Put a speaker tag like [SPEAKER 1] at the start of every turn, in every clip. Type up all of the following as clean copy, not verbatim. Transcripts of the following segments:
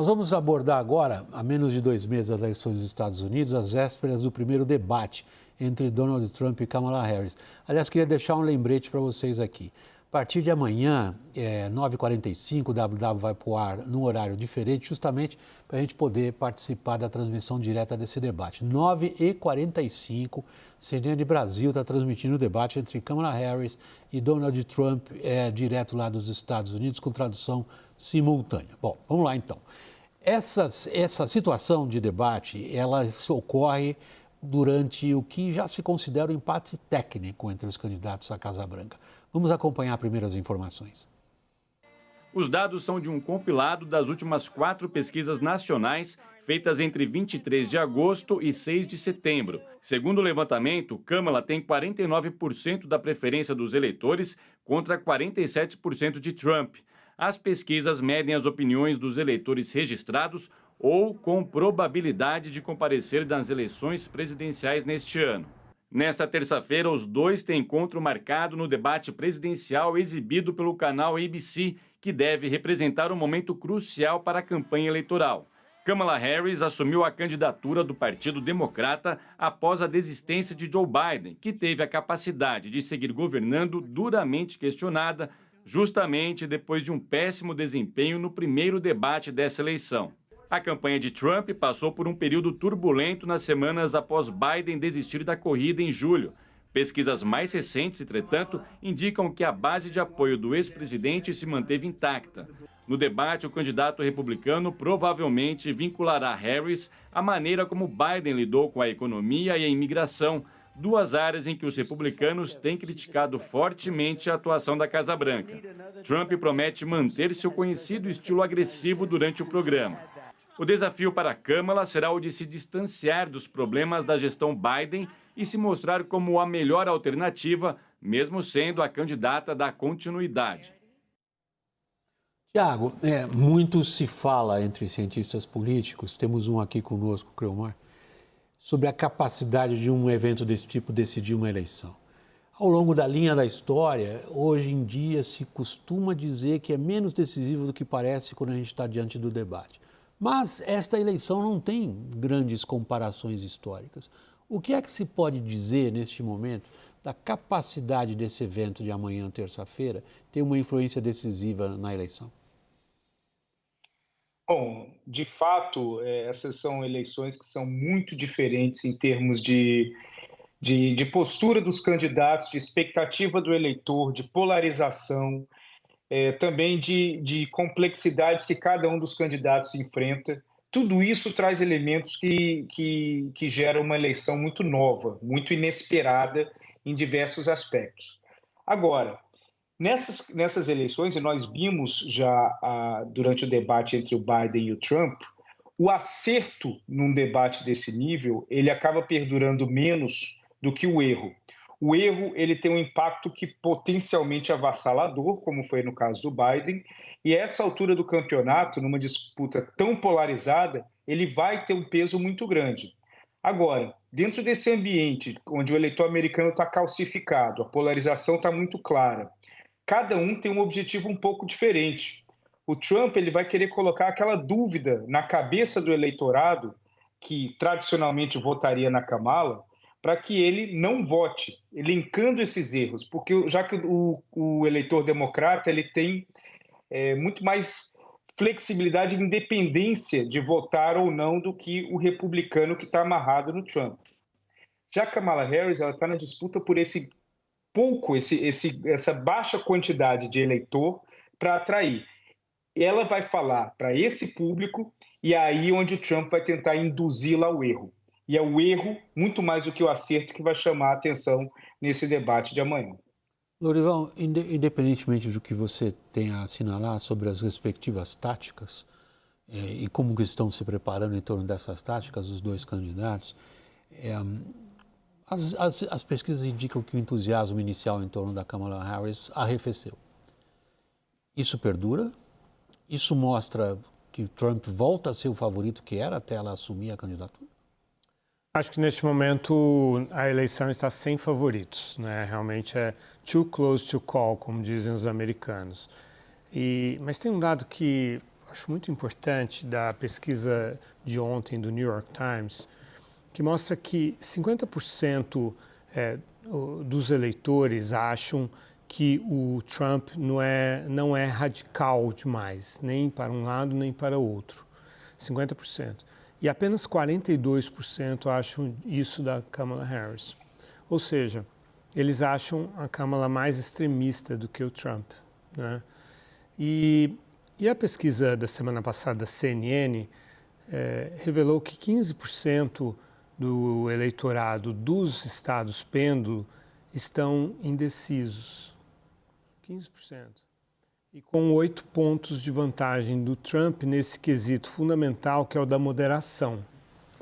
[SPEAKER 1] Nós vamos abordar agora, a menos de 2 meses das eleições dos Estados Unidos, as vésperas do primeiro debate entre Donald Trump e Kamala Harris. Aliás, queria deixar um lembrete para vocês aqui. A partir de amanhã, 9h45, o WW vai para o ar num horário diferente, justamente para a gente poder participar da transmissão direta desse debate. 9h45, CNN Brasil está transmitindo o debate entre Kamala Harris e Donald Trump, direto lá dos Estados Unidos, com tradução simultânea. Bom, vamos lá então. Essa situação de debate, ela ocorre durante o que já se considera um empate técnico entre os candidatos à Casa Branca. Vamos acompanhar primeiro as informações.
[SPEAKER 2] Os dados são de um compilado das últimas 4 pesquisas nacionais feitas entre 23 de agosto e 6 de setembro. Segundo o levantamento, Kamala tem 49% da preferência dos eleitores contra 47% de Trump. As pesquisas medem as opiniões dos eleitores registrados ou com probabilidade de comparecer nas eleições presidenciais neste ano. Nesta terça-feira, os dois têm encontro marcado no debate presidencial exibido pelo canal ABC, que deve representar um momento crucial para a campanha eleitoral. Kamala Harris assumiu a candidatura do Partido Democrata após a desistência de Joe Biden, que teve a capacidade de seguir governando duramente questionada, justamente depois de um péssimo desempenho no primeiro debate dessa eleição. A campanha de Trump passou por um período turbulento nas semanas após Biden desistir da corrida em julho. Pesquisas mais recentes, entretanto, indicam que a base de apoio do ex-presidente se manteve intacta. No debate, o candidato republicano provavelmente vinculará Harris à maneira como Biden lidou com a economia e a imigração, 2 áreas em que os republicanos têm criticado fortemente a atuação da Casa Branca. Trump promete manter seu conhecido estilo agressivo durante o programa. O desafio para Kamala será o de se distanciar dos problemas da gestão Biden e se mostrar como a melhor alternativa, mesmo sendo a candidata da continuidade.
[SPEAKER 1] Tiago, muito se fala entre cientistas políticos, temos um aqui conosco, Creomar, sobre a capacidade de um evento desse tipo decidir uma eleição. Ao longo da linha da história, hoje em dia se costuma dizer que é menos decisivo do que parece quando a gente está diante do debate. Mas esta eleição não tem grandes comparações históricas. O que é que se pode dizer neste momento da capacidade desse evento de amanhã, terça-feira, ter uma influência decisiva na eleição?
[SPEAKER 3] Bom, de fato, essas são eleições que são muito diferentes em termos de postura dos candidatos, de expectativa do eleitor, de polarização, também de complexidades que cada um dos candidatos enfrenta. Tudo isso traz elementos que geram uma eleição muito nova, muito inesperada em diversos aspectos. Agora, nessas eleições, e nós vimos já durante o debate entre o Biden e o Trump, o acerto num debate desse nível, ele acaba perdurando menos do que o erro. O erro ele tem um impacto que potencialmente avassalador, como foi no caso do Biden, e a essa altura do campeonato, numa disputa tão polarizada, ele vai ter um peso muito grande. Agora, dentro desse ambiente onde o eleitor americano está calcificado, a polarização está muito clara, cada um tem um objetivo um pouco diferente. O Trump ele vai querer colocar aquela dúvida na cabeça do eleitorado, que tradicionalmente votaria na Kamala, para que ele não vote, elencando esses erros, porque já que o eleitor democrata ele tem muito mais flexibilidade e independência de votar ou não do que o republicano que está amarrado no Trump. Já a Kamala Harris ela está na disputa por essa baixa quantidade de eleitor para atrair. Ela vai falar para esse público e é aí onde o Trump vai tentar induzi-la ao erro. E é o erro, muito mais do que o acerto, que vai chamar a atenção nesse debate de amanhã.
[SPEAKER 1] Lourival, independentemente do que você tem a assinalar sobre as respectivas táticas e como que estão se preparando em torno dessas táticas, os dois candidatos, as pesquisas indicam que o entusiasmo inicial em torno da Kamala Harris arrefeceu. Isso perdura? Isso mostra que Trump volta a ser o favorito que era até ela assumir a candidatura?
[SPEAKER 4] Acho que neste momento a eleição está sem favoritos, né? Realmente é too close to call, como dizem os americanos. Mas tem um dado que acho muito importante da pesquisa de ontem do New York Times, que mostra que 50% dos eleitores acham que o Trump não é radical demais, nem para um lado nem para outro. 50%. E apenas 42% acham isso da Kamala Harris. Ou seja, eles acham a Kamala mais extremista do que o Trump, né? E a pesquisa da semana passada da CNN revelou que 15% do eleitorado dos estados pêndulo estão indecisos. 15%. E com 8 pontos de vantagem do Trump nesse quesito fundamental, que é o da moderação.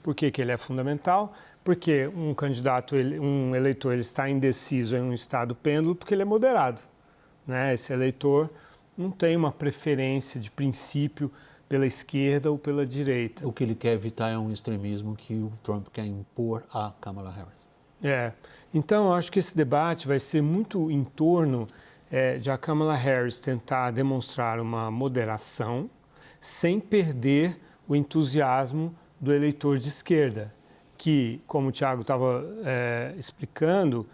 [SPEAKER 4] Por que ele é fundamental? Porque um candidato, um eleitor, ele está indeciso em um estado pêndulo porque ele é moderado, né? Esse eleitor não tem uma preferência de princípio pela esquerda ou pela direita.
[SPEAKER 1] O que ele quer evitar é um extremismo que o Trump quer impor a Kamala Harris.
[SPEAKER 4] Então, eu acho que esse debate vai ser muito em torno de a Kamala Harris tentar demonstrar uma moderação sem perder o entusiasmo do eleitor de esquerda, que, como o Thiago estava explicando,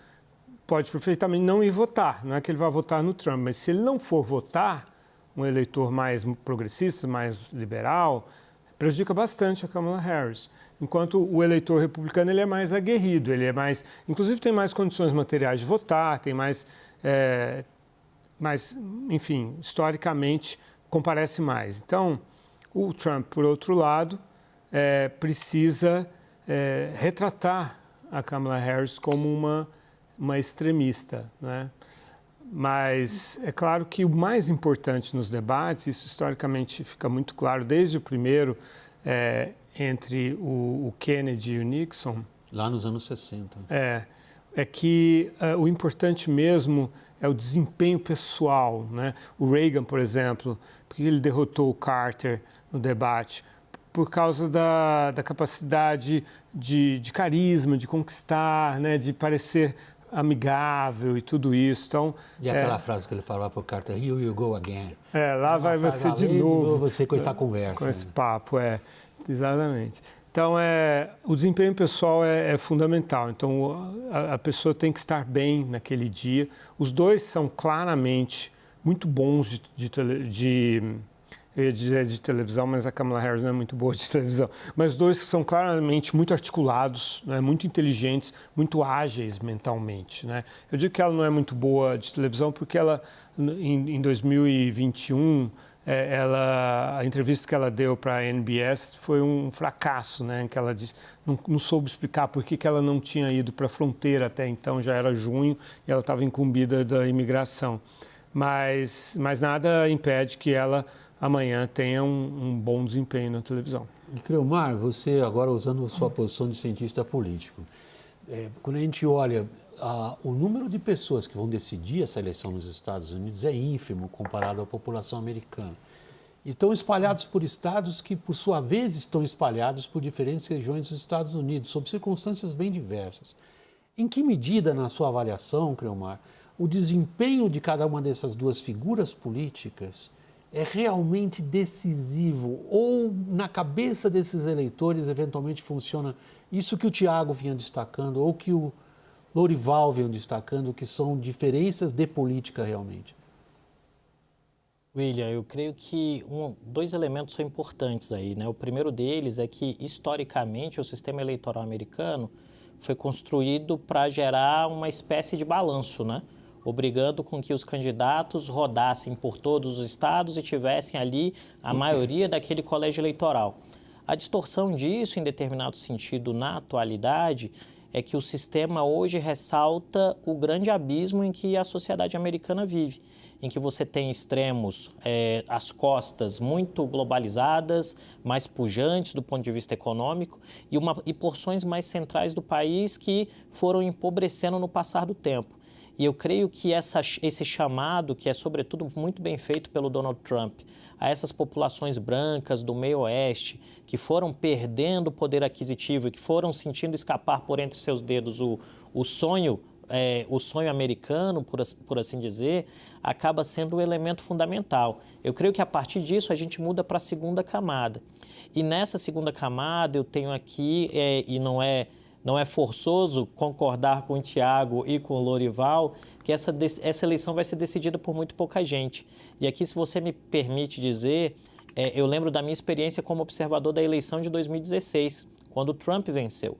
[SPEAKER 4] pode perfeitamente não ir votar. Não é que ele vai votar no Trump, mas se ele não for votar, um eleitor mais progressista, mais liberal, prejudica bastante a Kamala Harris. Enquanto o eleitor republicano ele é mais aguerrido, ele é mais, inclusive tem mais condições materiais de votar, tem mais, enfim, historicamente comparece mais. Então, o Trump, por outro lado, precisa retratar a Kamala Harris como uma extremista, né? Mas é claro que o mais importante nos debates, isso historicamente fica muito claro desde o primeiro, entre o Kennedy e o Nixon.
[SPEAKER 1] Lá nos anos 60.
[SPEAKER 4] É que o importante mesmo é o desempenho pessoal, né? O Reagan, por exemplo, porque ele derrotou o Carter no debate, por causa da capacidade de carisma, de conquistar, né? De parecer amigável e tudo isso. Então,
[SPEAKER 1] e aquela frase que ele falava para o Carter, here you go again.
[SPEAKER 4] Lá vai você de novo.
[SPEAKER 1] Você com essa conversa.
[SPEAKER 4] Com esse papo, exatamente. Então, o desempenho pessoal é fundamental. Então, a pessoa tem que estar bem naquele dia. Os dois são claramente muito bons eu ia dizer de televisão, mas a Kamala Harris não é muito boa de televisão. Mas os dois são claramente muito articulados, né, muito inteligentes, muito ágeis mentalmente, né? Eu digo que ela não é muito boa de televisão porque ela, em 2021, a entrevista que ela deu para a NBS foi um fracasso, né? Que ela disse, não soube explicar por que ela não tinha ido para a fronteira até então, já era junho, e ela estava incumbida da imigração. Mas nada impede que ela amanhã tenha um bom desempenho na televisão.
[SPEAKER 1] E Creomar, você agora usando sua posição de cientista político, quando a gente olha o número de pessoas que vão decidir essa eleição nos Estados Unidos é ínfimo comparado à população americana. E estão espalhados por estados que, por sua vez, estão espalhados por diferentes regiões dos Estados Unidos, sob circunstâncias bem diversas. Em que medida, na sua avaliação, Creomar, o desempenho de cada uma dessas duas figuras políticas é realmente decisivo ou na cabeça desses eleitores eventualmente funciona isso que o Tiago vinha destacando ou que o Lorival vinha destacando, que são diferenças de política realmente?
[SPEAKER 5] William, eu creio que dois elementos são importantes aí, né? O primeiro deles é que, historicamente, o sistema eleitoral americano foi construído para gerar uma espécie de balanço, né? Obrigando com que os candidatos rodassem por todos os estados e tivessem ali a maioria daquele colégio eleitoral. A distorção disso, em determinado sentido, na atualidade, é que o sistema hoje ressalta o grande abismo em que a sociedade americana vive, em que você tem extremos, as costas muito globalizadas, mais pujantes do ponto de vista econômico, e porções mais centrais do país que foram empobrecendo no passar do tempo. E eu creio que esse chamado, que é sobretudo muito bem feito pelo Donald Trump, a essas populações brancas do meio oeste, que foram perdendo poder aquisitivo e que foram sentindo escapar por entre seus dedos o sonho o sonho americano, por assim dizer, acaba sendo um elemento fundamental. Eu creio que a partir disso a gente muda para a segunda camada. E nessa segunda camada eu tenho aqui, e não é forçoso concordar com o Tiago e com o Lorival, que essa eleição vai ser decidida por muito pouca gente. E aqui, se você me permite dizer, eu lembro da minha experiência como observador da eleição de 2016, quando o Trump venceu.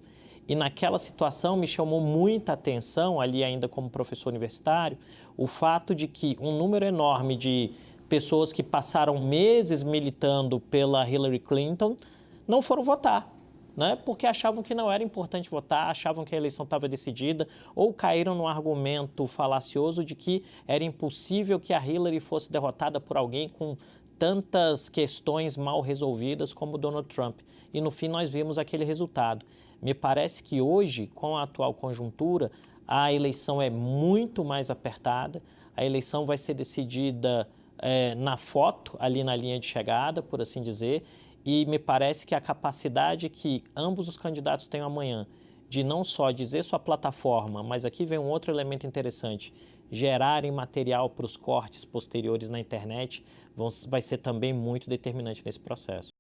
[SPEAKER 5] E naquela situação me chamou muita atenção, ali ainda como professor universitário, o fato de que um número enorme de pessoas que passaram meses militando pela Hillary Clinton não foram votar, né? Porque achavam que não era importante votar, achavam que a eleição estava decidida, ou caíram no argumento falacioso de que era impossível que a Hillary fosse derrotada por alguém com tantas questões mal resolvidas como Donald Trump. E no fim nós vimos aquele resultado. Me parece que hoje, com a atual conjuntura, a eleição é muito mais apertada, a eleição vai ser decidida na foto, ali na linha de chegada, por assim dizer, e me parece que a capacidade que ambos os candidatos têm amanhã de não só dizer sua plataforma, mas aqui vem um outro elemento interessante, gerarem material para os cortes posteriores na internet, vai ser também muito determinante nesse processo.